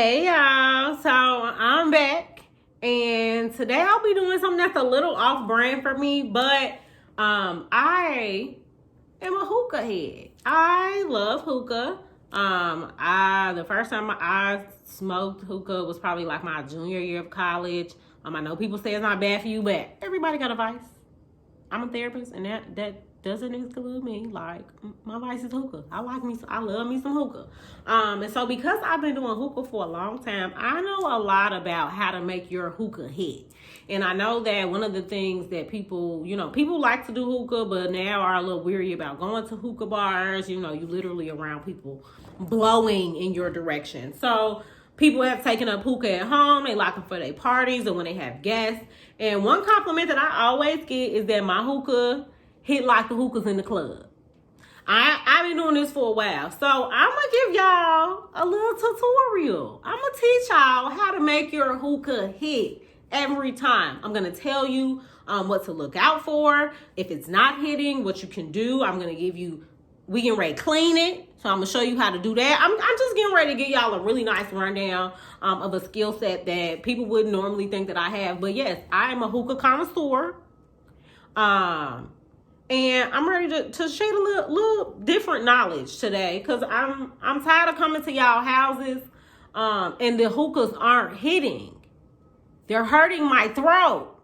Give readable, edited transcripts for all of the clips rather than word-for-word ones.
Hey y'all, so I'm back and today I'll be doing something that's a little off brand for me, but I am a hookah head. I love hookah. I the first time I smoked hookah was probably like my junior year of college. I know people say it's not bad for you, but everybody got a vice. I'm a therapist, and that doesn't exclude me. Like, my vice is hookah. I love me some hookah. And so because I've been doing hookah for a long time, I know a lot about how to make your hookah hit. And I know that one of the things that people like to do hookah, but now are a little weary about going to hookah bars. You literally around people blowing in your direction. So people have taken up hookah at home. They like them for their parties or when they have guests. And one compliment that I always get is that my hookah hit like the hookahs in the club. I've been doing this for a while. So I'm going to give y'all a little tutorial. I'm going to teach y'all how to make your hookah hit every time. I'm going to tell you what to look out for. If it's not hitting, what you can do. I'm going to give you, we can ready clean it. So I'm going to show you how to do that. I'm just getting ready to give y'all a really nice rundown of a skill set that people wouldn't normally think that I have. But yes, I am a hookah connoisseur. And I'm ready to share a little different knowledge today because I'm tired of coming to y'all houses and the hookahs aren't hitting. They're hurting my throat.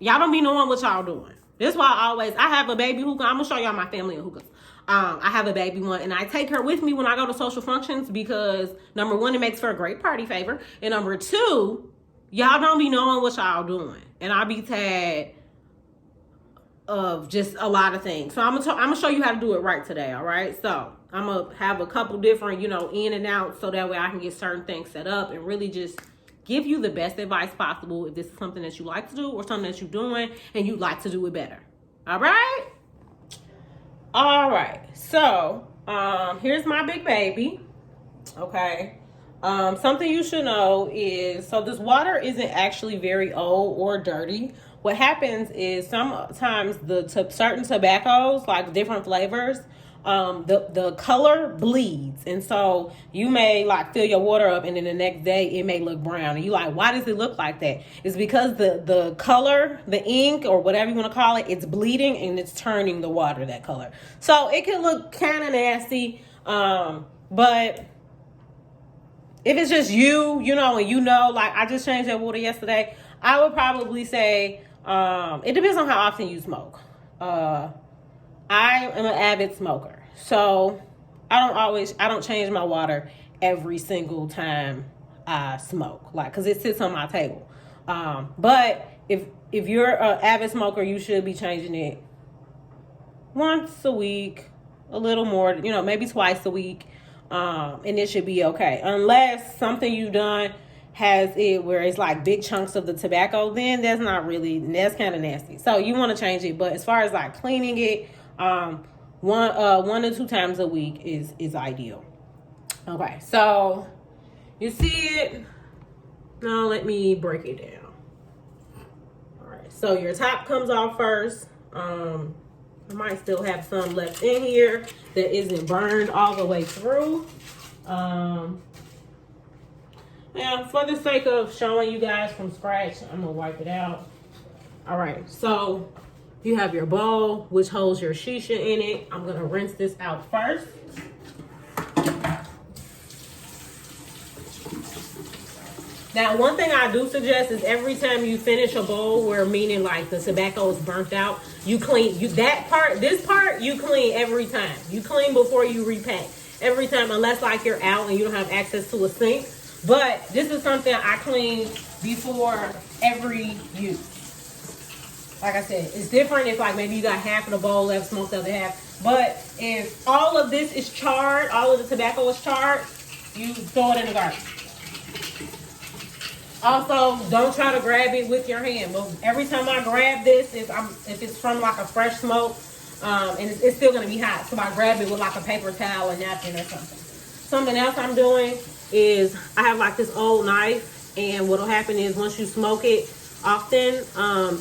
Y'all don't be knowing what y'all doing. That's why I have a baby hookah. I'm going to show y'all my family of hookahs. I have a baby one, and I take her with me when I go to social functions because, number one, it makes for a great party favor. And number two, y'all don't be knowing what y'all doing. And I be tagged of just a lot of things. So I'm gonna show you how to do it right today, all right? So I'm gonna have a couple different, in and out so that way I can get certain things set up and really just give you the best advice possible if this is something that you like to do or something that you're doing and you'd like to do it better. All right? All right. So here's my big baby. Okay. Something you should know is, so this water isn't actually very old or dirty. What happens is sometimes certain tobaccos, like different flavors, the color bleeds. And so you may like fill your water up and then the next day it may look brown. And you like, why does it look like that? It's because the color, the ink or whatever you want to call it, it's bleeding and it's turning the water that color. So it can look kind of nasty. But if it's just and like I just changed that water yesterday, I would probably say, it depends on how often you smoke. I am an avid smoker, so I don't change my water every single time I smoke, like, cause it sits on my table. But if you're an avid smoker, you should be changing it once a week, a little more, maybe twice a week. And it should be okay. Unless something you've done has it where it's like big chunks of the tobacco, then that's kind of nasty. So you want to change it. But as far as like cleaning it, one to two times a week is ideal. Okay, so you see it. Now let me break it down. All right, so your top comes off first. I might still have some left in here that isn't burned all the way through. Now, for the sake of showing you guys from scratch, I'm going to wipe it out. All right, so you have your bowl, which holds your shisha in it. I'm going to rinse this out first. Now, one thing I do suggest is every time you finish a bowl, meaning like the tobacco is burnt out, you clean this part you clean every time. You clean before you repack every time, unless like you're out and you don't have access to a sink. But this is something I clean before every use. Like I said, it's different if like maybe you got half of the bowl left, smoked the other half. But if all of this is charred, all of the tobacco is charred, you throw it in the garbage. Also, don't try to grab it with your hand. But every time I grab this, if it's from like a fresh smoke, and it's still gonna be hot, so I grab it with like a paper towel, a napkin, or something. Something else I'm doing is I have like this old knife, and what'll happen is once you smoke it often,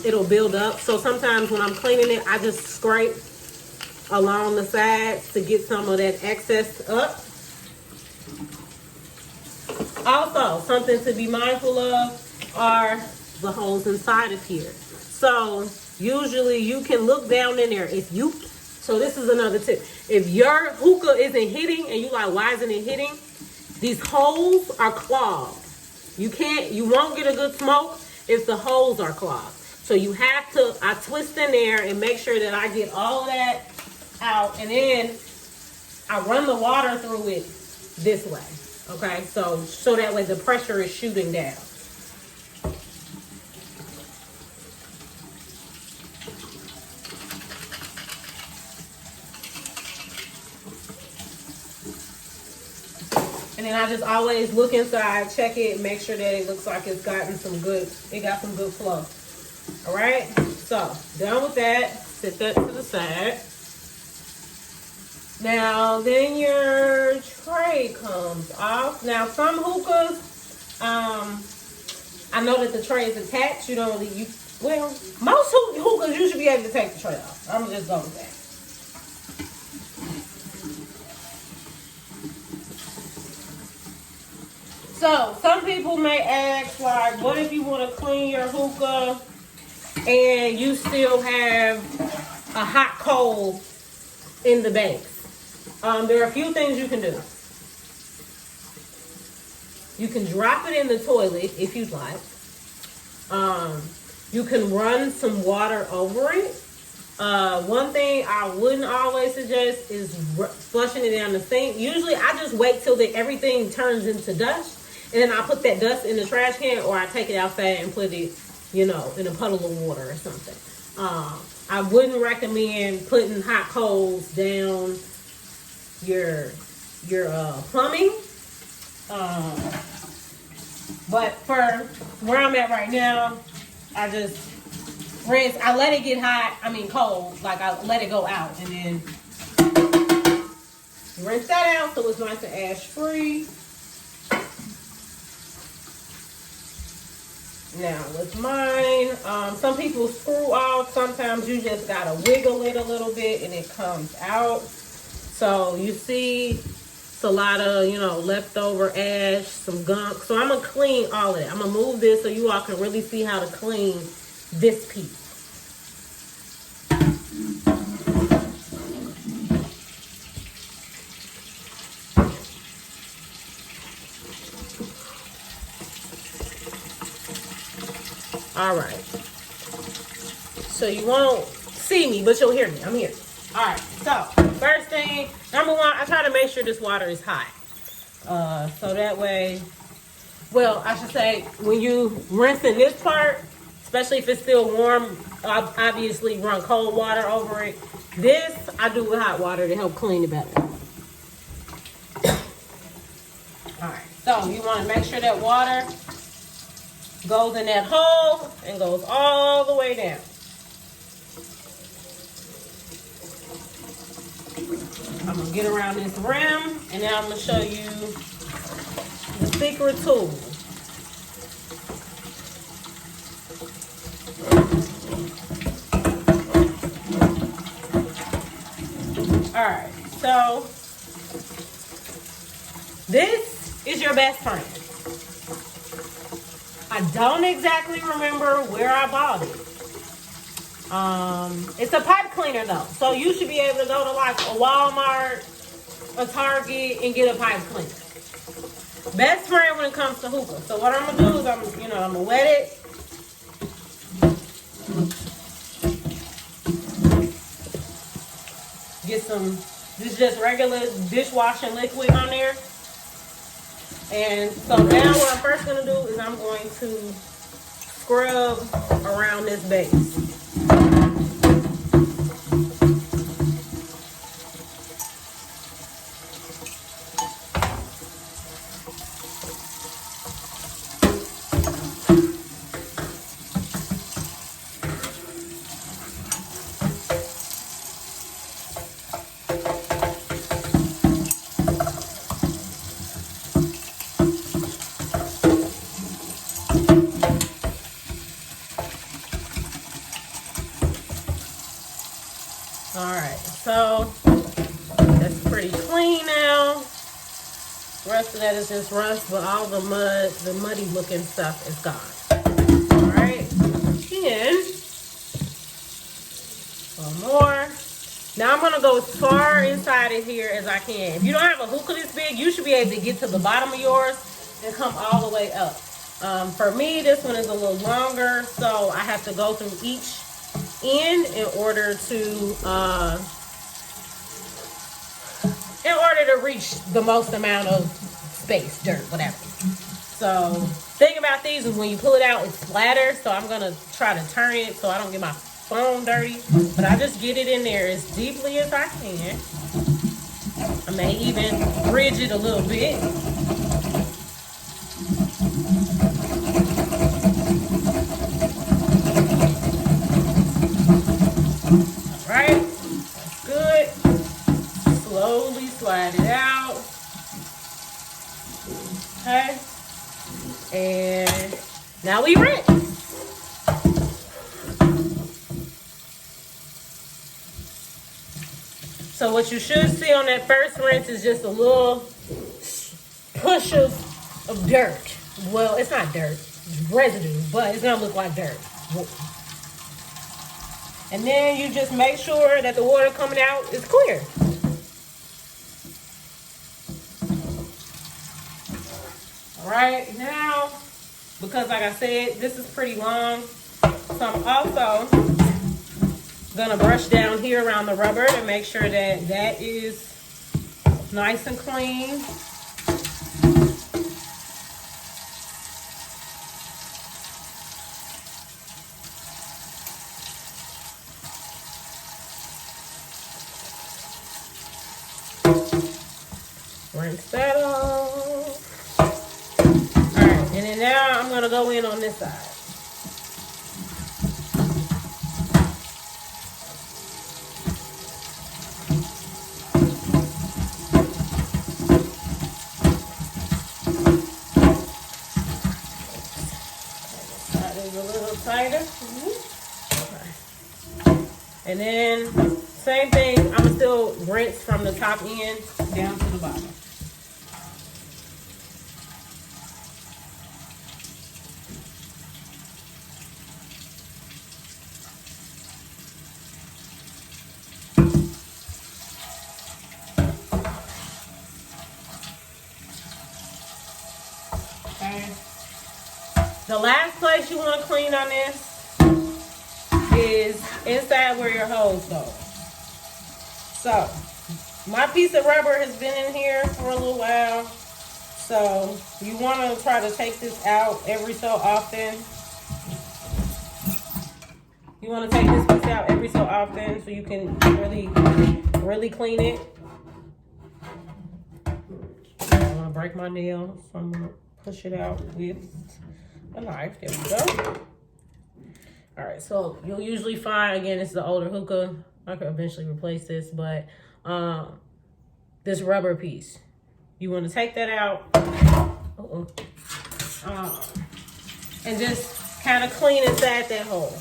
it'll build up. So sometimes when I'm cleaning it, I just scrape along the sides to get some of that excess up. Also, something to be mindful of are the holes inside of here. So usually you can look down in there. So this is another tip. If your hookah isn't hitting and you like, why isn't it hitting? These holes are clogged. You won't get a good smoke if the holes are clogged. So you have to, I twist in there and make sure that I get all of that out. And then I run the water through it this way. Okay, so that way the pressure is shooting down. And then I just always look inside, check it, make sure that it looks like it got some good flow. All right, so done with that. Set that to the side. Now, then your tray comes off. Now, some hookahs, I know that the tray is attached. You don't really, most hookahs, you should be able to take the tray off. I'm just going with that. So, some people may ask, like, what if you want to clean your hookah and you still have a hot coal in the base? There are a few things you can do. You can drop it in the toilet if you'd like. You can run some water over it. One thing I wouldn't always suggest is flushing it down the sink. Usually I just wait till everything turns into dust, and then I put that dust in the trash can, or I take it outside and put it, in a puddle of water or something. I wouldn't recommend putting hot coals down your plumbing. But for where I'm at right now, I just rinse. I let it get cold. Like I let it go out, and then you rinse that out so it's nice and ash free. Now with mine, some people screw off. Sometimes you just gotta wiggle it a little bit and it comes out. So you see it's a lot of, leftover ash, some gunk. So I'm gonna clean all of it. I'm gonna move this so you all can really see how to clean this piece. All right. So you won't see me, but you'll hear me. I'm here. All right. So first thing, number one, I try to make sure this water is hot. So that way, I should say, when you rinsing this part, especially if it's still warm, obviously run cold water over it. This I do with hot water to help clean it better. All right. So you want to make sure that water goes in that hole and goes all the way down. I'm gonna get around this rim, and now I'm gonna show you the secret tool. All right, so this is your best friend. I don't exactly remember where I bought it. It's a pipe cleaner though. So you should be able to go to like a Walmart, a Target, and get a pipe cleaner. Best friend when it comes to hookah. So what I'm gonna do is I'm gonna wet it. Get this is just regular dishwashing liquid on there. And so now what I'm first going to do is I'm going to scrub around this base. All right, so that's pretty clean now. The rest of that is just rust, but all the mud, the muddy looking stuff is gone. All right, and one more. Now I'm gonna go as far inside of here as I can. If you don't have a hookah this big, you should be able to get to the bottom of yours and come all the way up. For me, this one is a little longer, so I have to go through each end in order to reach the most amount of space, dirt, whatever. So, thing about these is when you pull it out, it splatters. So I'm gonna try to turn it so I don't get my phone dirty. But I just get it in there as deeply as I can. I may even bridge it a little bit. Alright, that's good. Slowly slide it out. Okay. And now we rinse. So what you should see on that first rinse is just a little push of dirt. Well, it's not dirt, it's residue, but it's gonna look like dirt. And then you just make sure that the water coming out is clear. All right, now, because like I said, this is pretty long, so I'm also gonna brush down here around the rubber to make sure that that is nice and clean. Rinse that off. All right, and then now I'm gonna go in on this side. A little tighter. Okay. And then same thing, I'm gonna still rinse from the top end down to the bottom. Okay. The last place you want to clean on this is inside where your hose go. So, my piece of rubber has been in here for a little while. So, you want to try to take this out every so often. You want to take this piece out every so often so you can really clean it. I'm going to break my nail, so I'm going to push it out with a knife. There we go. All right, so you'll usually find, again, this is the older hookah. I could eventually replace this, but this rubber piece, you want to take that out. And just kind of clean inside that hole.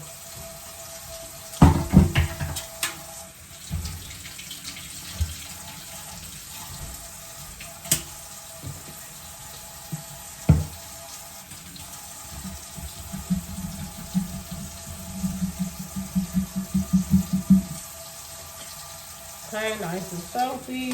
Okay, nice and soapy.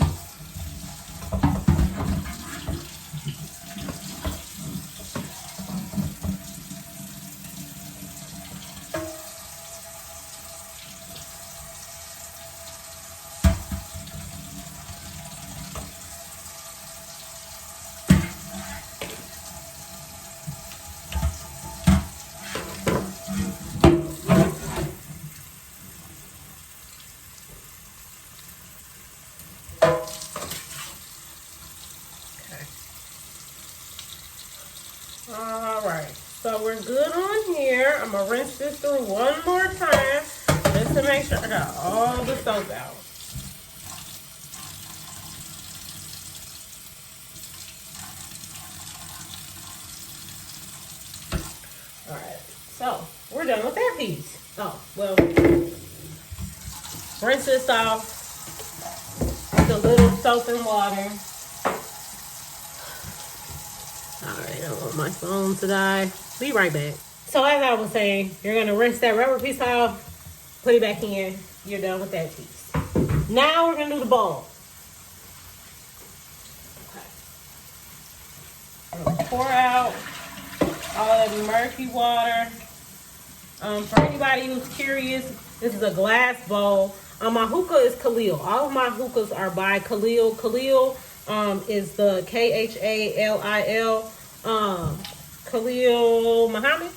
All right, so we're good on here. I'm gonna rinse this through one more time just to make sure I got all the soap out. All right, so we're done with that piece. Oh, well, rinse this off with a little soap and water. want my phone to die. Be right back. So as I was saying, you're gonna rinse that rubber piece off, put it back in. You're done with that piece. Now we're gonna do the bowl. Okay. Pour out all of the murky water. For anybody who's curious, this is a glass bowl. My hookah is Khalil. All of my hookahs are by Khalil. Khalil is the Khalil. Khalil Muhammad?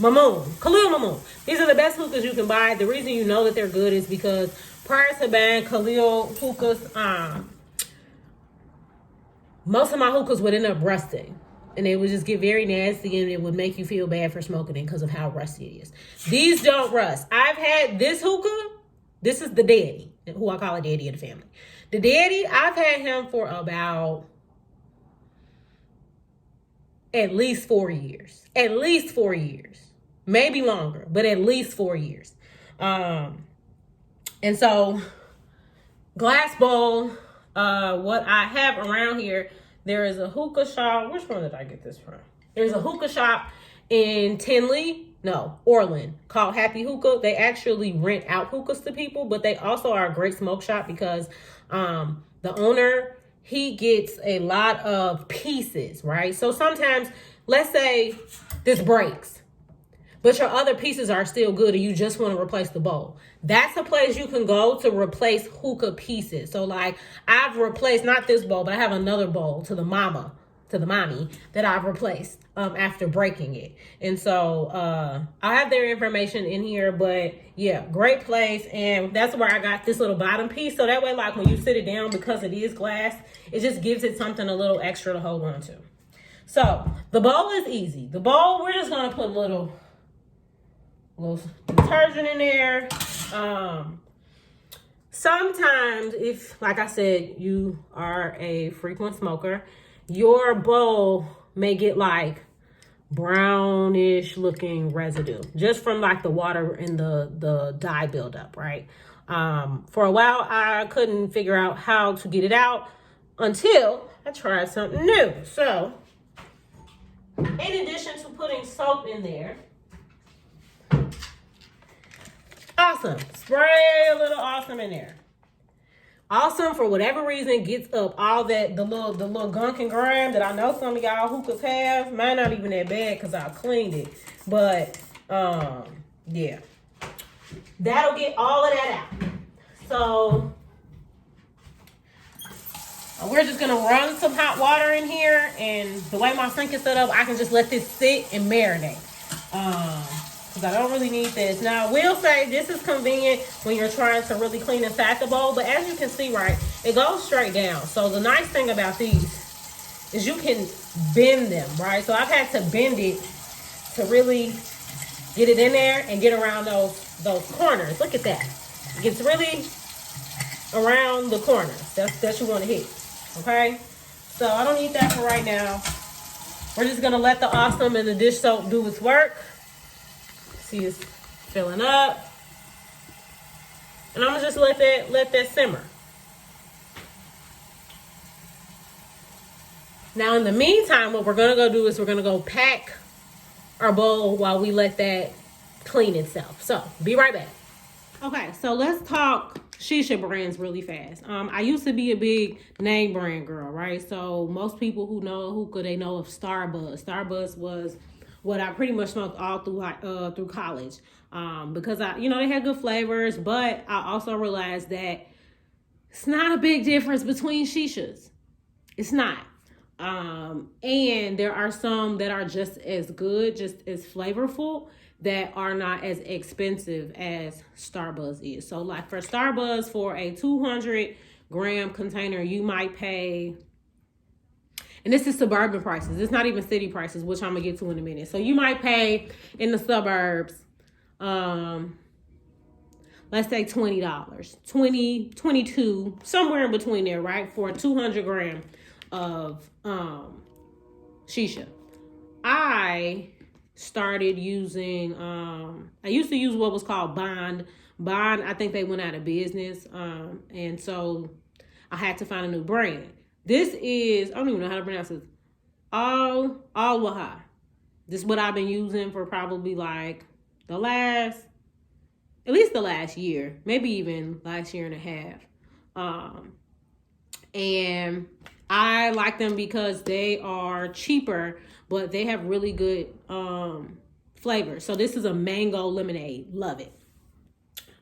Khalil Mamoon. These are the best hookahs you can buy. The reason you know that they're good is because prior to buying Khalil hookahs, most of my hookahs would end up rusting. And it would just get very nasty, and it would make you feel bad for smoking it because of how rusty it is. These don't rust. I've had this hookah. This is the daddy, who I call a daddy of the family. The daddy, I've had him for about at least 4 years. At least 4 years. Maybe longer, but at least 4 years. And so, glass bowl, what I have around here, there is a hookah shop. Which one did I get this from? There's a hookah shop in Orland, called Happy Hookah. They actually rent out hookahs to people, but they also are a great smoke shop because the owner, he gets a lot of pieces, right? So sometimes, let's say this breaks, but your other pieces are still good and you just want to replace the bowl. That's a place you can go to replace hookah pieces. So like I've replaced, not this bowl, but I have another bowl to the mommy that I've replaced after breaking it. And so I have their information in here, but yeah, great place. And that's where I got this little bottom piece. So that way, like when you sit it down, because it is glass, it just gives it something a little extra to hold on to. So the bowl is easy. The bowl, we're just going to put a little detergent in there. Sometimes if, like I said, you are a frequent smoker, your bowl may get like brownish looking residue just from like the water and the dye buildup, right? For a while, I couldn't figure out how to get it out until I tried something new. So in addition to putting soap in there, awesome. Spray a little awesome in there. Awesome, for whatever reason, gets up all that, the little gunk and grime that I know some of y'all hookahs have. Mine not even that bad because I cleaned it. But, yeah. That'll get all of that out. So, we're just going to run some hot water in here. And the way my sink is set up, I can just let this sit and marinate. I don't really need this. Now, I will say this is convenient when you're trying to really clean inside the bowl, but as you can see, right, it goes straight down. So the nice thing about these is you can bend them, right? So I've had to bend it to really get it in there and get around those corners. Look at that. It gets really around the corners that you want to hit, okay? So I don't need that for right now. We're just going to let the awesome and the dish soap do its work. See, it's filling up. And I'm gonna just let that simmer. Now in the meantime, what we're gonna go do is we're gonna go pack our bowl while we let that clean itself. So be right back. Okay, so let's talk shisha brands really fast. I used to be a big name brand girl, right? So most people who know hookah, they know of Starbuzz. Starbuzz was what I pretty much smoked all through college, because they had good flavors, but I also realized that it's not a big difference between shishas. It's not. And there are some that are just as good, just as flavorful, that are not as expensive as Starbuzz is. So like for Starbuzz, for a 200-gram container, you might pay, and this is suburban prices. It's not even city prices, which I'm going to get to in a minute. So you might pay in the suburbs, let's say $20, 20, 22, somewhere in between there, right? For a 200 gram of shisha. I started using, I used to use what was called Bond. Bond, I think they went out of business. And so I had to find a new brand. This is, I don't even know how to pronounce this. all Waha. This is what I've been using for probably like at least the last year, maybe even last year and a half. And I like them because they are cheaper, but they have really good flavor. So this is a mango lemonade. Love it.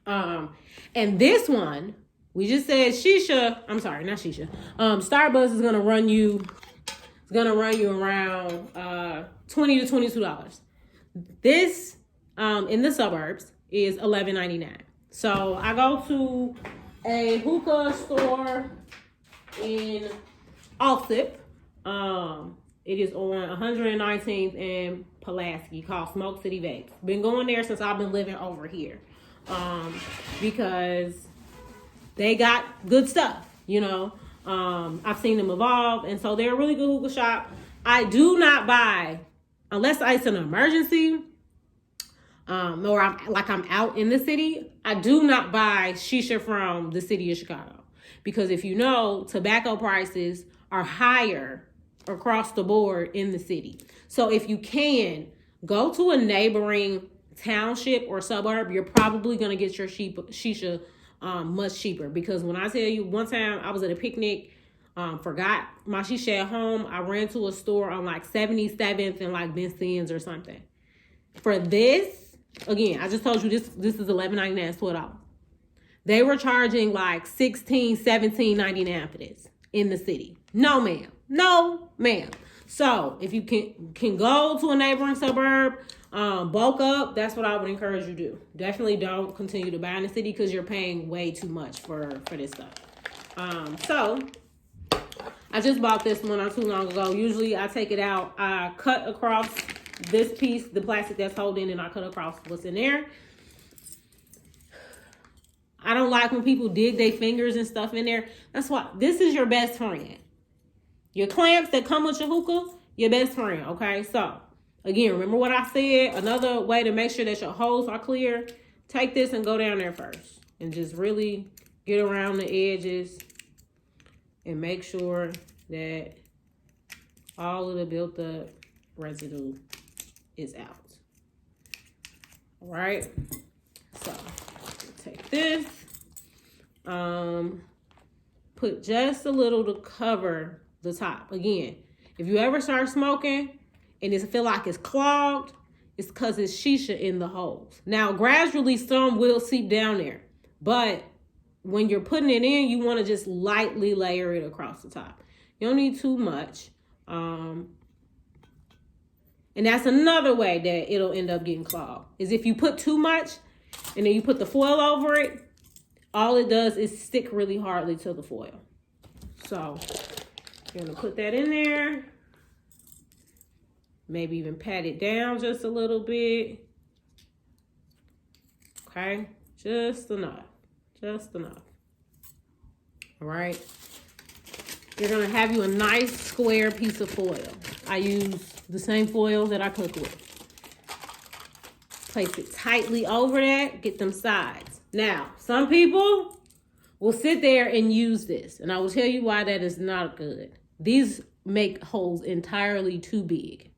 And this one, we just said shisha. I'm sorry, not shisha. Starbucks is gonna run you. It's gonna run you around $20 to $22. This in the suburbs is $11.99. So I go to a hookah store in Alsip. It is on 119th and Pulaski, called Smoke City Vapes. Been going there since I've been living over here. Because they got good stuff, you know. I've seen them evolve, and so they're a really good hookah shop. I do not buy, unless it's an emergency, or I'm out in the city, I do not buy shisha from the city of Chicago. Because if you know, tobacco prices are higher across the board in the city. So if you can, go to a neighboring township or suburb, you're probably going to get your shisha much cheaper. Because when I tell you, one time I was at a picnic, forgot my shisha at home. I ran to a store on like 77th and like Benson's or something. For this, again, I just told you this is $11.99, it's $12. They were charging like $16, $17.99 for this in the city. No, ma'am. No, ma'am. So if you can go to a neighboring suburb, bulk up, that's what I would encourage you to do. Definitely don't continue to buy in the city because you're paying way too much for this stuff. So I just bought this one not too long ago. Usually I take it out, I cut across this piece, the plastic that's holding, and I cut across what's in there. I don't like when people dig their fingers and stuff in there. That's why this is your best friend. Your clamps that come with your hookah, your best friend, okay? So, again, remember what I said? Another way to make sure that your holes are clear, take this and go down there first. And just really get around the edges and make sure that all of the built up residue is out. All right? So, take this. Put just a little to cover the top. Again, if you ever start smoking and it feel like it's clogged, it's because it's shisha in the holes. Now, gradually some will seep down there, but when you're putting it in, you want to just lightly layer it across the top. You don't need too much. And that's another way that it'll end up getting clogged, is if you put too much and then you put the foil over it, all it does is stick really hardly to the foil. So you're gonna put that in there. Maybe even pat it down just a little bit. Okay, just enough, just enough. All right. You're gonna have you a nice square piece of foil. I use the same foil that I cook with. Place it tightly over that, get them sides. Now, some people will sit there and use this, and I will tell you why that is not good. These make holes entirely too big.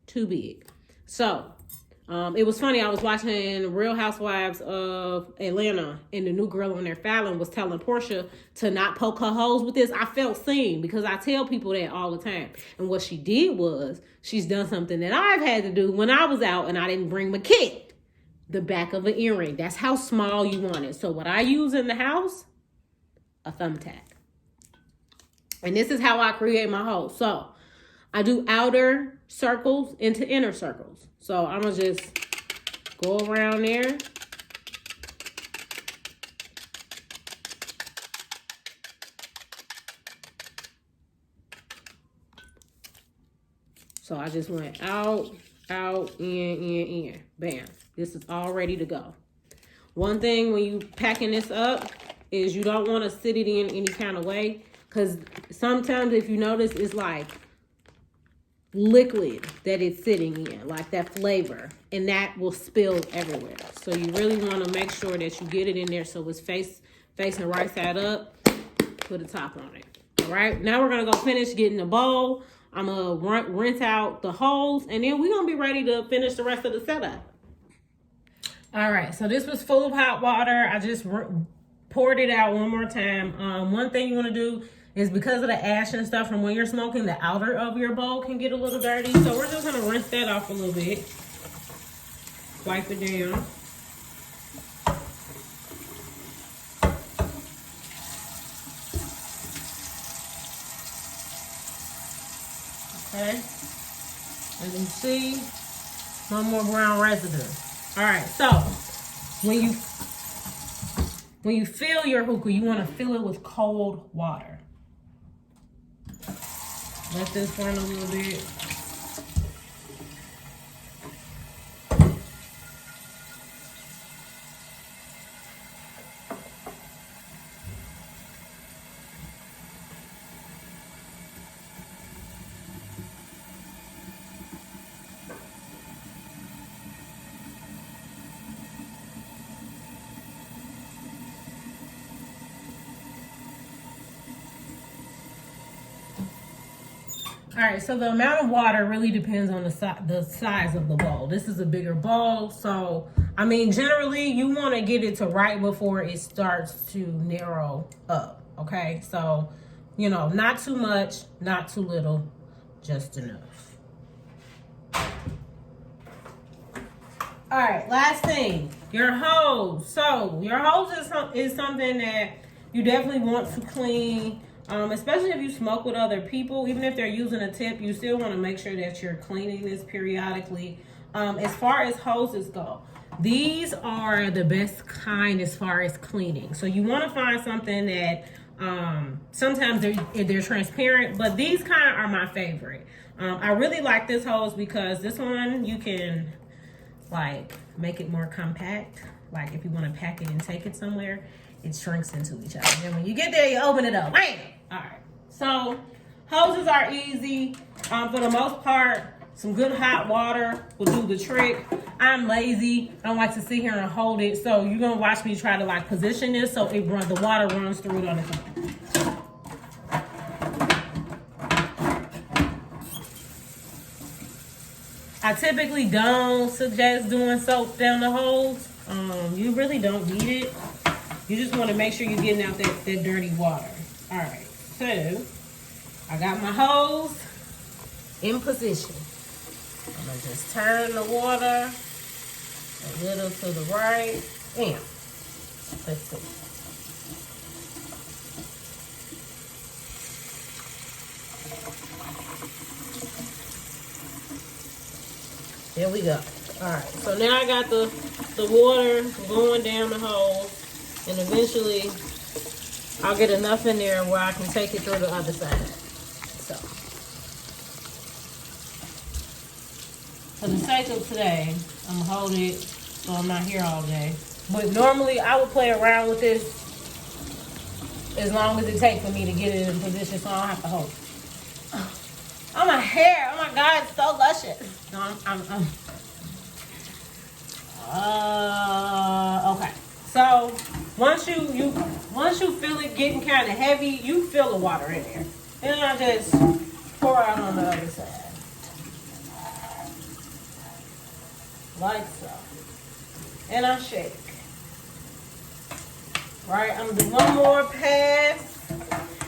Too big. So, it was funny. I was watching Real Housewives of Atlanta, and the new girl on there, Fallon, was telling Portia to not poke her holes with this. I felt seen because I tell people that all the time. And what she did was, she's done something that I've had to do when I was out and I didn't bring my kit. The back of an earring. That's how small you want it. So what I use in the house, a thumbtack. And this is how I create my holes. So I do outer circles into inner circles. So I'm going to just go around there. So I just went out, in. Bam. This is all ready to go. One thing when you packing this up is you don't want to sit it in any kind of way. Because sometimes if you notice, it's like liquid that it's sitting in, like that flavor, and that will spill everywhere. So you really want to make sure that you get it in there so it's facing right side up. Put a top on it. All right, now we're gonna go finish getting the bowl. I'm gonna rinse out the hose, and then we're gonna be ready to finish the rest of the setup. All right, so this was full of hot water. I just poured it out one more time. One thing you want to do is, because of the ash and stuff from when you're smoking, the outer of your bowl can get a little dirty. So we're just gonna rinse that off a little bit. Wipe it down. Okay, as you see, no more brown residue. All right, so when you fill your hookah, you want to fill it with cold water. Let this run a little bit. All right, so the amount of water really depends on the size of the bowl. This is a bigger bowl, so I mean, generally you want to get it to right before it starts to narrow up, okay? So, you know, not too much, not too little, just enough. All right, last thing, your hose. So your hose is something that you definitely want to clean. Especially if you smoke with other people, even if they're using a tip, you still want to make sure that you're cleaning this periodically. As far as hoses go, these are the best kind as far as cleaning. So you want to find something that sometimes they're transparent, but these kind are my favorite. I really like this hose because this one you can like make it more compact. Like if you want to pack it and take it somewhere, it shrinks into each other. And when you get there, you open it up. Bam! All right. So hoses are easy. For the most part, some good hot water will do the trick. I'm lazy. I don't like to sit here and hold it. So you're gonna watch me try to like position this so the water runs through it on its own. I typically don't suggest doing soap down the hose. You really don't need it. You just want to make sure you're getting out that dirty water. All right, so I got my hose in position. I'm gonna just turn the water a little to the right. And let's see. There we go. All right, so now I got the water going down the hose, and eventually I'll get enough in there where I can take it through the other side. So, for the sake of today, I'm gonna hold it so I'm not here all day. But normally I would play around with this as long as it takes for me to get it in position so I don't have to hold it. Oh, my hair, oh my God, it's so luscious. No, okay. So once you feel it getting kind of heavy, you fill the water in there. Then I just pour out on the other side. Like so. And I shake. Right, I'm gonna do one more pass.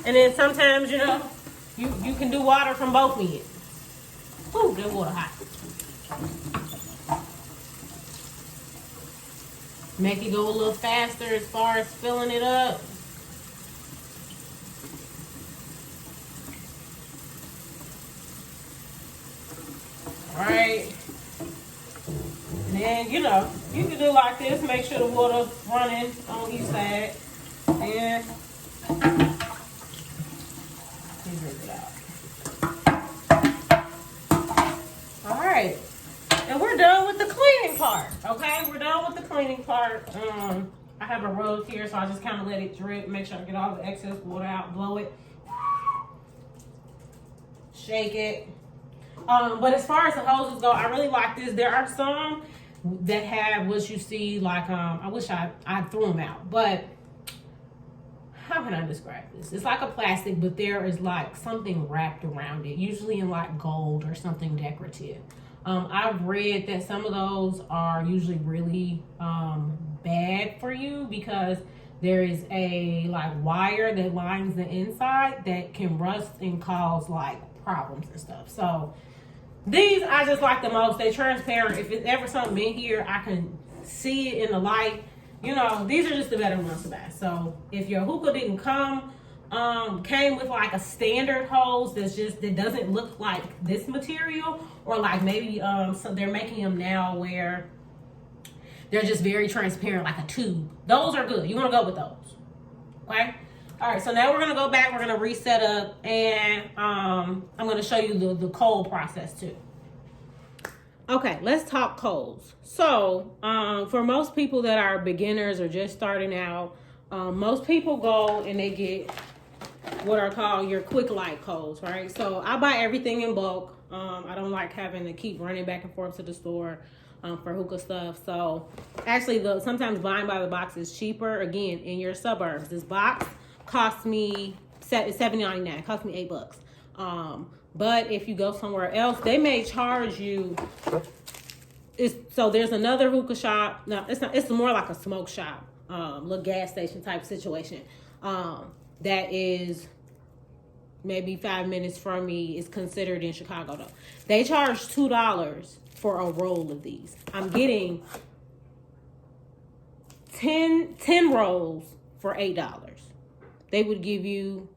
And then sometimes, you know, you can do water from both ends. Ooh, that water hot. Make it go a little faster as far as filling it up. All right. And then, you know, you can do like this. Make sure the water running on each side. And it out. All right. And we're done with the cleaning part, okay? We're done with the cleaning part. I have a rug here, so I just kind of let it drip. Make sure I get all the excess water out. Blow it. Shake it. But as far as the hoses go, I really like this. There are some that have what you see, like, I wish I threw them out. But how can I describe this? It's like a plastic, but there is like something wrapped around it, usually in like gold or something decorative. I've read that some of those are usually really bad for you because there is a like wire that lines the inside that can rust and cause like problems and stuff. So these I just like the most. They're transparent. If it's ever something in here, I can see it in the light. You know, these are just the better ones to buy. So if your hookah didn't came with like a standard hose that doesn't look like this material, or like maybe so they're making them now where they're just very transparent, like a tube. Those are good. You want to go with those. Okay? All right, so now we're going to go back. We're going to reset up, and I'm going to show you the cold process too. Okay, let's talk colds. So for most people that are beginners or just starting out, most people go and they get what are called your quick light colds, right? So I buy everything in bulk. I don't like having to keep running back and forth to the store for hookah stuff. So actually, sometimes buying by the box is cheaper. Again, in your suburbs, this box cost me $7.99. It cost me $8. But if you go somewhere else, they may charge you. So there's another hookah shop. No, it's not. It's more like a smoke shop, little gas station type situation. That is maybe 5 minutes from me. Is considered in Chicago though. They charge $2 for a roll of these. I'm getting 10 rolls for $8. They would give you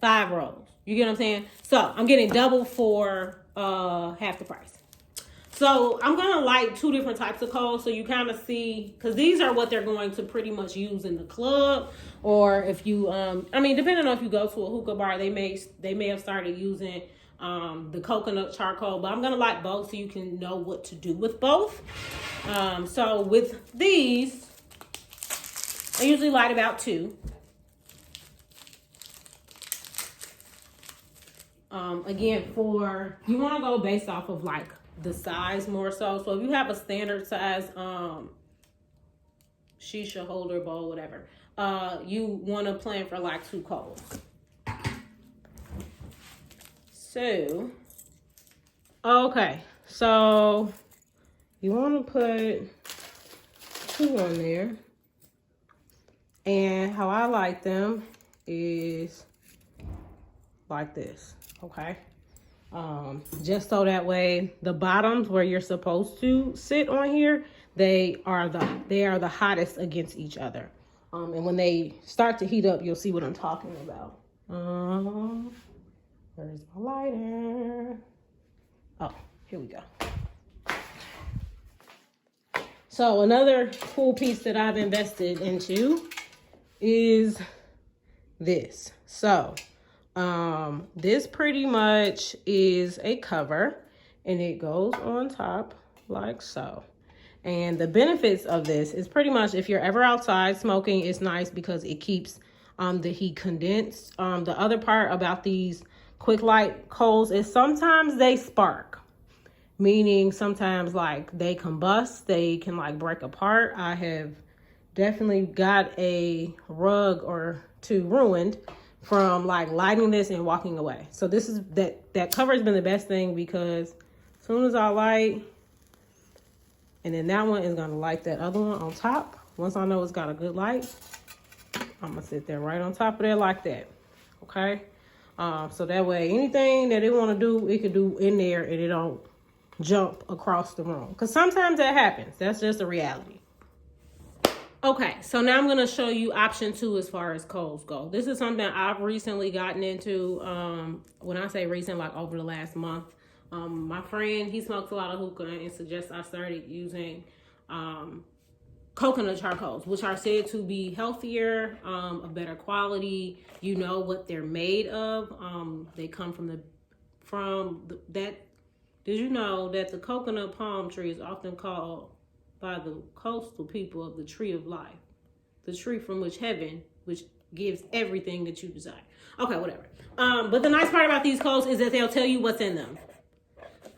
5 rolls. You get what I'm saying? So I'm getting double for half the price. So I'm going to light 2 different types of coals so you kind of see, because these are what they're going to pretty much use in the club, or if you, depending on if you go to a hookah bar, they may have started using the coconut charcoal, but I'm going to light both so you can know what to do with both. So with these, I usually light about 2. Again, you want to go based off of like the size more so. So if you have a standard size shisha holder, bowl, whatever, you want to plan for like 2 coals. So, okay, so you want to put 2 on there, and how I like them is like this, okay? Just so that way the bottoms where you're supposed to sit on here, they are the hottest against each other. And when they start to heat up, you'll see what I'm talking about. Where's my lighter? Oh, here we go. So another cool piece that I've invested into is this. So this pretty much is a cover, and it goes on top like so. And the benefits of this is pretty much if you're ever outside smoking, it's nice because it keeps the heat condensed. The other part about these quick light coals is sometimes they spark, meaning sometimes like they combust, they can like break apart. I have definitely got a rug or 2 ruined from like lighting this and walking away. So this is that cover has been the best thing, because as soon as I light, and then that one is gonna light that other one on top. Once I know it's got a good light, I'm gonna sit there right on top of there like that. Okay. So that way anything that it want to do, it can do in there and it don't jump across the room. Because sometimes that happens. That's just a reality. Okay, so now I'm going to show you option 2 as far as coals go. This is something I've recently gotten into. When I say recent, like over the last month. My friend, he smokes a lot of hookah and suggests I started using coconut charcoals, which are said to be healthier, of better quality. You know what they're made of. They come from that. Did you know that the coconut palm tree is often called by the coastal people of the tree of life, the tree from which gives everything that you desire. Okay, whatever. But the nice part about these coals is that they'll tell you what's in them.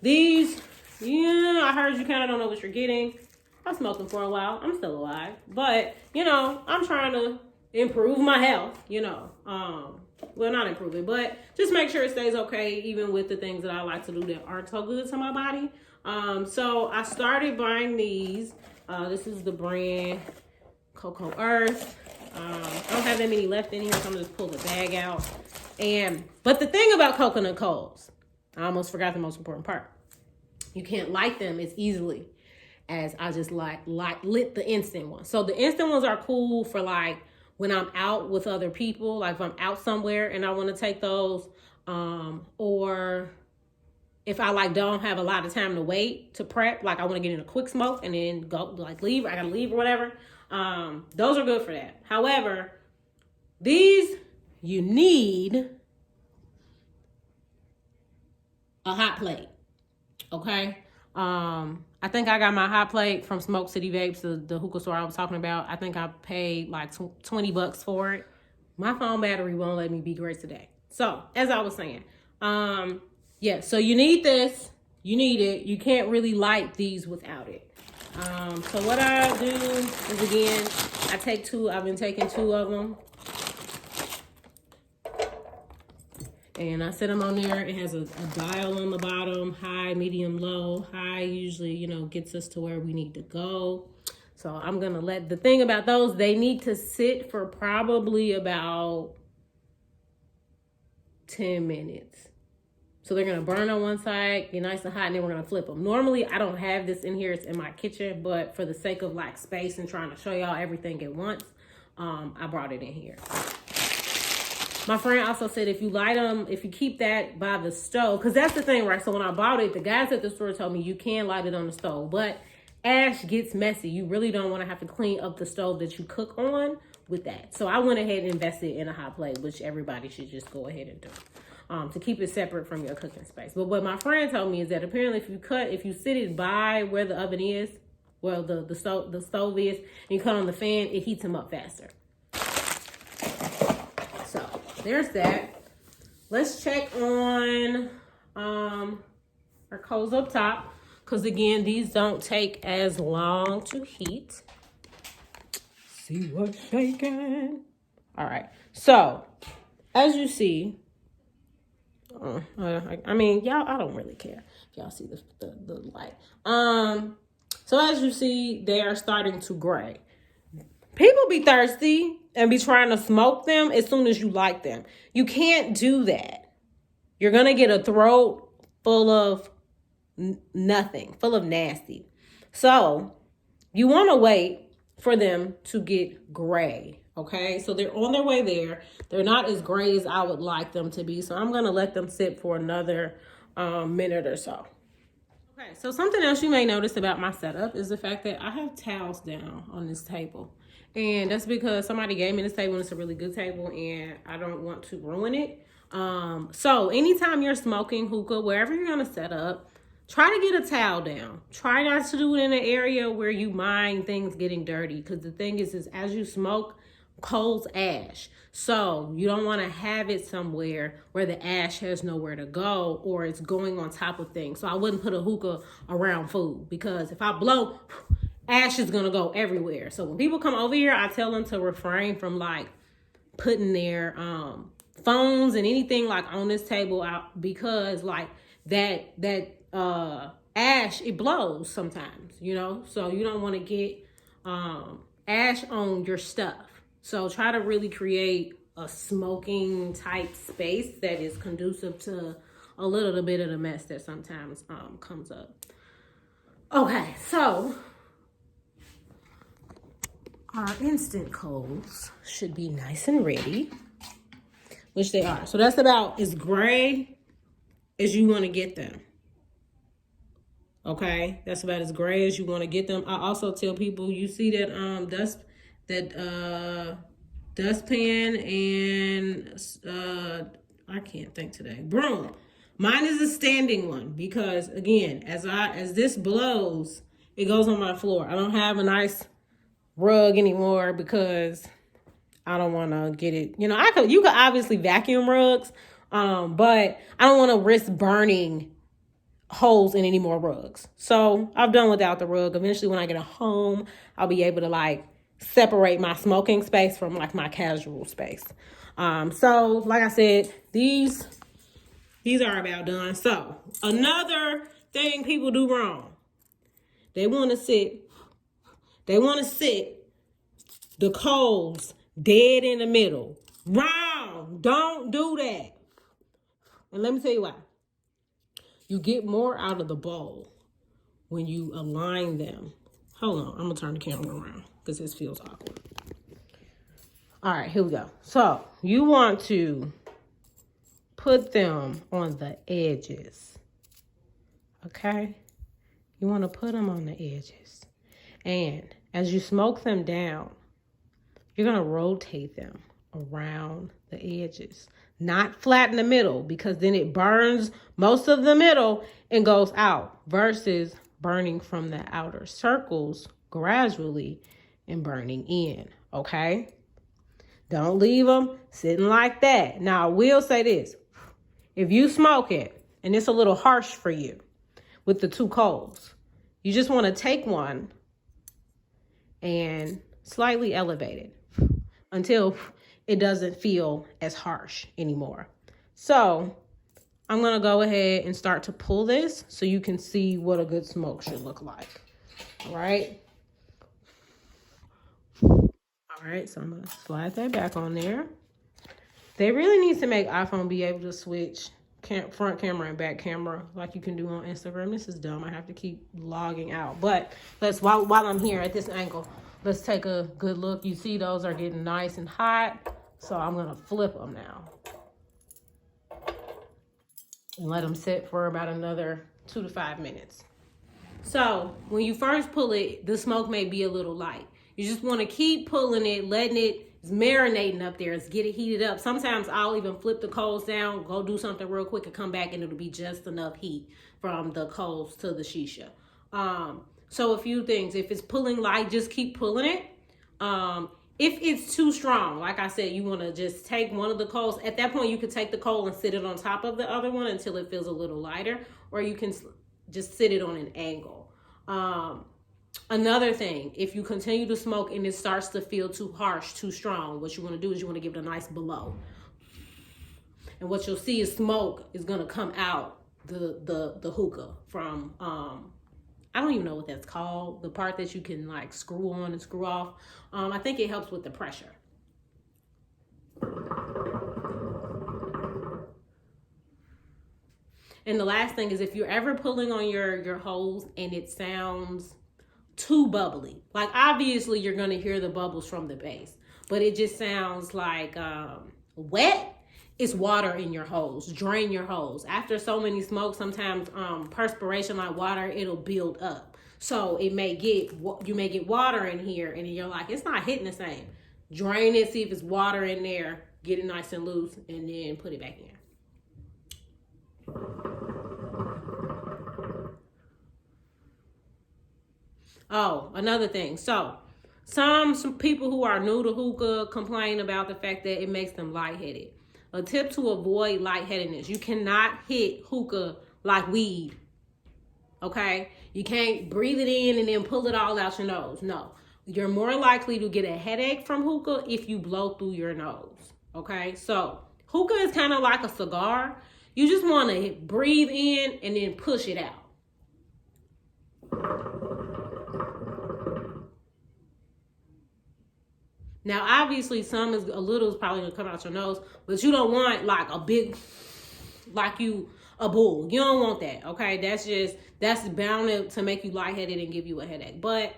These, yeah, I heard you kind of don't know what you're getting. I've smoked them for a while. I'm still alive, but you know, I'm trying to improve my health, well, not improve it, but just make sure it stays okay, even with the things that I like to do that aren't so good to my body. So I started buying these. This is the brand Cocoa Earth. I don't have that many left in here, so I'm gonna just pull the bag out. But the thing about coconut coals, I almost forgot the most important part. You can't light them as easily as I just lit the instant ones. So the instant ones are cool for like when I'm out with other people, like if I'm out somewhere and I want to take those, or if I like don't have a lot of time to wait to prep, like I want to get in a quick smoke and then go like leave, I gotta leave or whatever. Those are good for that. However, these, you need a hot plate. Okay. I think I got my hot plate from Smoke City Vapes, the hookah store I was talking about. I think I paid like $20 for it. My phone battery won't let me be great today. So as I was saying, yeah, so you need this, you need it. You can't really light these without it. So what I do is, again, I take two. I've been taking two of them. And I set them on there. It has a dial on the bottom, high, medium, low. High usually, gets us to where we need to go. So I'm going to the thing about those, they need to sit for probably about 10 minutes. So they're going to burn on one side, get nice and hot, and then we're going to flip them. Normally, I don't have this in here. It's in my kitchen, but for the sake of like space and trying to show y'all everything at once, I brought it in here. My friend also said if you light them, if you keep that by the stove, because that's the thing, right? So when I bought it, the guys at the store told me you can light it on the stove, but ash gets messy. You really don't want to have to clean up the stove that you cook on with that. So I went ahead and invested in a hot plate, which everybody should just go ahead and do, to keep it separate from your cooking space. But what my friend told me is that apparently if you sit it by where the oven is, well, the stove is, and you cut on the fan, it heats them up faster. So there's that. Let's check on our coals up top, because again, these don't take as long to heat. See what's shaking. All right. So as you see, I mean, y'all, I don't really care if y'all see the light. So as you see, they are starting to gray. People be thirsty and be trying to smoke them as soon as you light them. You can't do that. You're going to get a throat full of nothing, full of nasty. So you want to wait for them to get gray. Okay, so they're on their way there. They're not as gray as I would like them to be. So I'm going to let them sit for another minute or so. Okay, so something else you may notice about my setup is the fact that I have towels down on this table. And that's because somebody gave me this table and it's a really good table and I don't want to ruin it. So anytime you're smoking hookah, wherever you're going to set up, try to get a towel down. Try not to do it in an area where you mind things getting dirty. Because the thing is as you smoke, coals ash. So you don't want to have it somewhere where the ash has nowhere to go or it's going on top of things. So I wouldn't put a hookah around food, because if I blow, ash is going to go everywhere. So when people come over here, I tell them to refrain from like putting their phones and anything like on this table out, because like that ash, it blows sometimes, so you don't want to get ash on your stuff. So try to really create a smoking type space that is conducive to a little bit of the mess that sometimes comes up. Okay, so our instant coals should be nice and ready, which they are. So that's about as gray as you want to get them. Okay, that's about as gray as you want to get them. I also tell people, you see that dustpan and I can't think today. Broom. Mine is a standing one because again, as this blows, it goes on my floor. I don't have a nice rug anymore because I don't want to get it. You could obviously vacuum rugs, but I don't want to risk burning holes in any more rugs. So I've done without the rug. Eventually when I get a home, I'll be able to like separate my smoking space from like my casual space. So like I said, these are about done. So another thing people do wrong, they want to sit the coals dead in the middle. Wrong. Don't do that. And let me tell you why. You get more out of the bowl when you align them. Hold on, I'm gonna turn the camera around because this feels awkward. All right, here we go. So you want to put them on the edges, okay? You want to put them on the edges. And as you smoke them down, you're gonna rotate them around the edges. Not flat in the middle, because then it burns most of the middle and goes out, versus burning from the outer circles gradually and burning in, okay? Don't leave them sitting like that. Now, I will say this. If you smoke it and it's a little harsh for you with the two coals, you just want to take one and slightly elevate it until it doesn't feel as harsh anymore. So I'm going to go ahead and start to pull this so you can see what a good smoke should look like. All right. All right, so I'm going to slide that back on there. They really need to make iPhone be able to switch front camera and back camera like you can do on Instagram. This is dumb. I have to keep logging out. But let's, while I'm here at this angle, let's take a good look. You see those are getting nice and hot. So I'm going to flip them now and let them sit for about another 2 to 5 minutes. So when you first pull it, the smoke may be a little light. You just want to keep pulling it, letting it marinating up there, get it heated up. Sometimes I'll even flip the coals down, go do something real quick and come back, and it'll be just enough heat from the coals to the shisha. So a few things. If it's pulling light, just keep pulling it. If it's too strong, like I said, you want to just take one of the coals. At that point, you could take the coal and sit it on top of the other one until it feels a little lighter, or you can just sit it on an angle. Another thing, if you continue to smoke and it starts to feel too harsh, too strong, what you want to do is you want to give it a nice blow. And what you'll see is smoke is going to come out the hookah from, I don't even know what that's called, the part that you can like screw on and screw off. I think it helps with the pressure. And the last thing is, if you're ever pulling on your hose and it sounds too bubbly, like obviously you're going to hear the bubbles from the base, but it just sounds like wet, it's water in your hose. Drain your hose. After so many smokes, sometimes perspiration like water, it'll build up. So you may get water in here and you're like, it's not hitting the same. Drain it, see if it's water in there, get it nice and loose, and then put it back in. Oh, another thing. So some people who are new to hookah complain about the fact that it makes them lightheaded. A tip to avoid lightheadedness: you cannot hit hookah like weed. Okay? You can't breathe it in and then pull it all out your nose. No. You're more likely to get a headache from hookah if you blow through your nose. Okay? So hookah is kind of like a cigar. You just want to breathe in and then push it out. Now, obviously, some is a little is probably gonna come out your nose, but you don't want like a big, like you a bull. You don't want that, okay? That's bound to make you lightheaded and give you a headache. But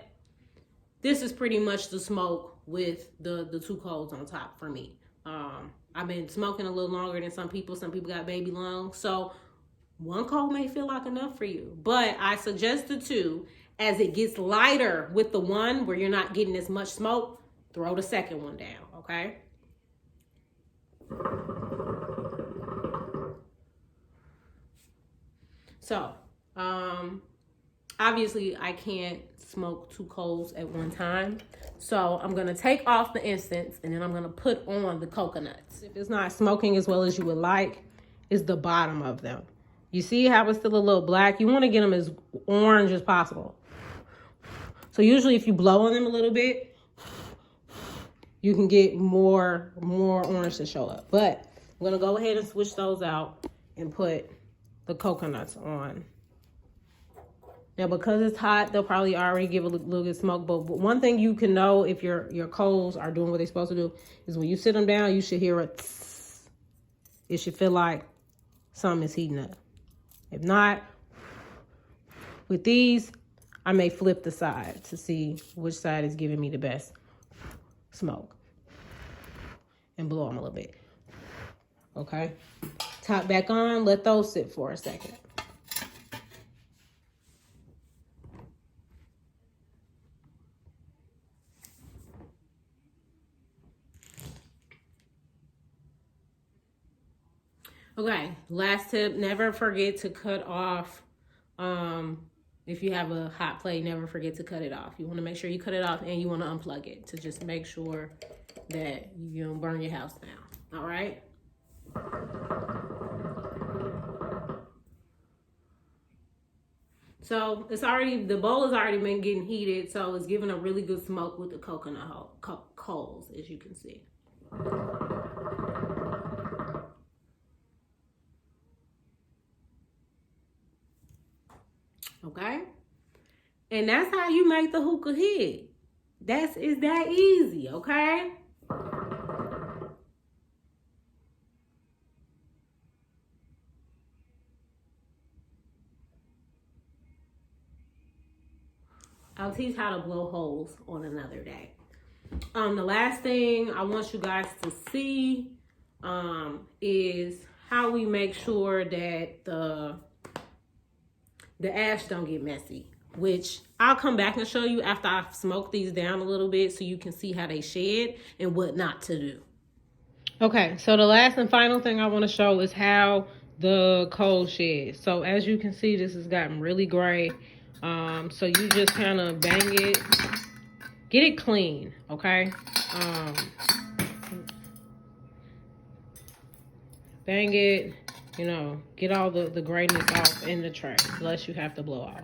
this is pretty much the smoke with the two coals on top for me. I've been smoking a little longer than some people. Some people got baby lungs, so one coal may feel like enough for you. But I suggest the two. As it gets lighter with the one where you're not getting as much smoke, throw the second one down, okay? So, obviously I can't smoke two coals at one time. So I'm gonna take off the incense and then I'm gonna put on the coconuts. If it's not smoking as well as you would like, it's the bottom of them. You see how it's still a little black? You wanna get them as orange as possible. So usually if you blow on them a little bit, you can get more orange to show up. But I'm gonna go ahead and switch those out and put the coconuts on. Now, because it's hot, they'll probably already give a little bit of smoke. But one thing you can know if your coals are doing what they're supposed to do is when you sit them down, you should hear a tss. It should feel like something is heating up. If not, with these, I may flip the side to see which side is giving me the best smoke. And blow them a little bit. Okay? Top back on. Let those sit for a second. Okay, last tip, never forget to cut off, if you have a hot plate, never forget to cut it off. You want to make sure you cut it off and you want to unplug it to just make sure that you don't burn your house down, all right? So the bowl has already been getting heated, so it's giving a really good smoke with the coconut coals, as you can see. Okay, and that's how you make the hookah hit. It's that easy, okay? I'll teach how to blow holes on another day. The last thing I want you guys to see is how we make sure that the ash don't get messy, which I'll come back and show you after I've smoked these down a little bit so you can see how they shed and what not to do. Okay, so the last and final thing I want to show is how the coal sheds. So as you can see, this has gotten really gray. So you just kind of bang it, get it clean, okay? Bang it, you know, get all the grayness off in the tray, unless you have to blow off.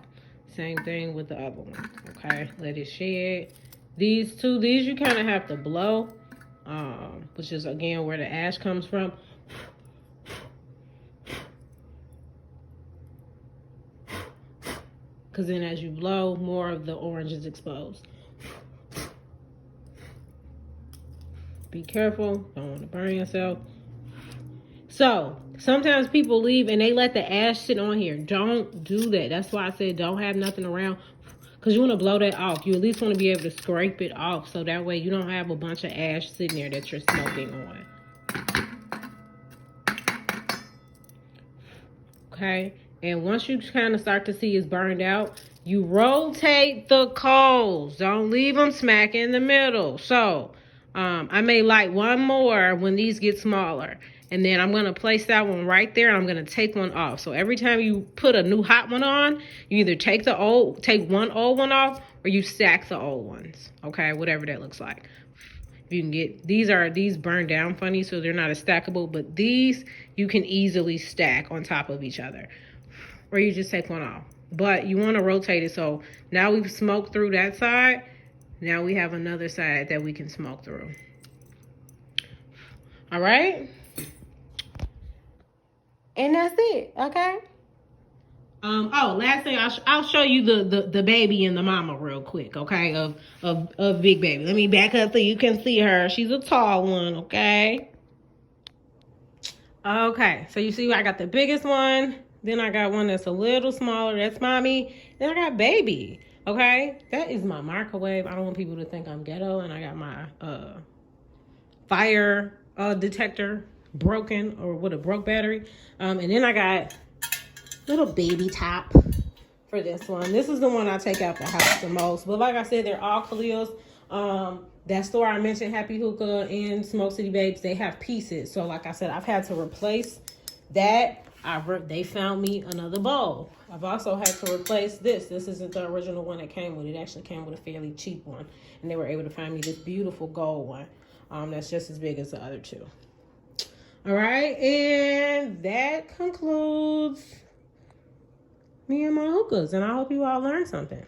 Same thing with the other one, okay? Let it shed. These you kind of have to blow, which is, again, where the ash comes from. Because then as you blow, more of the orange is exposed. Be careful, don't want to burn yourself. So, sometimes people leave and they let the ash sit on here. Don't do that. That's why I said don't have nothing around. Because you want to blow that off. You at least want to be able to scrape it off. So that way you don't have a bunch of ash sitting there that you're smoking on. Okay. And once you kind of start to see it's burned out, you rotate the coals. Don't leave them smack in the middle. So, I may light one more when these get smaller. And then I'm going to place that one right there. And I'm going to take one off. So every time you put a new hot one on, you either take one old one off, or you stack the old ones. Okay, whatever that looks like. You can get, these burn down funny, so they're not as stackable. But these, you can easily stack on top of each other. Or you just take one off. But you want to rotate it. So now we've smoked through that side. Now we have another side that we can smoke through. All right. And that's it, okay? Last thing, I'll show you the baby and the mama real quick, okay? Of Big Baby. Let me back up so you can see her. She's a tall one, okay? Okay, so you see I got the biggest one. Then I got one that's a little smaller. That's mommy. Then I got baby, okay? That is my microwave. I don't want people to think I'm ghetto. And I got my fire detector broken, or with a broke battery. And then I got little baby top for this one. This is the one I take out the house the most. But like I said, they're all Khalil's. That store I mentioned, Happy Hookah and Smoke City Babes, they have pieces. So like I said, I've had to replace that. They found me another bowl. I've also had to replace this. This isn't the original one that came with it. It actually came with a fairly cheap one. And they were able to find me this beautiful gold one. That's just as big as the other two. All right, and that concludes me and my hookahs, and I hope you all learned something.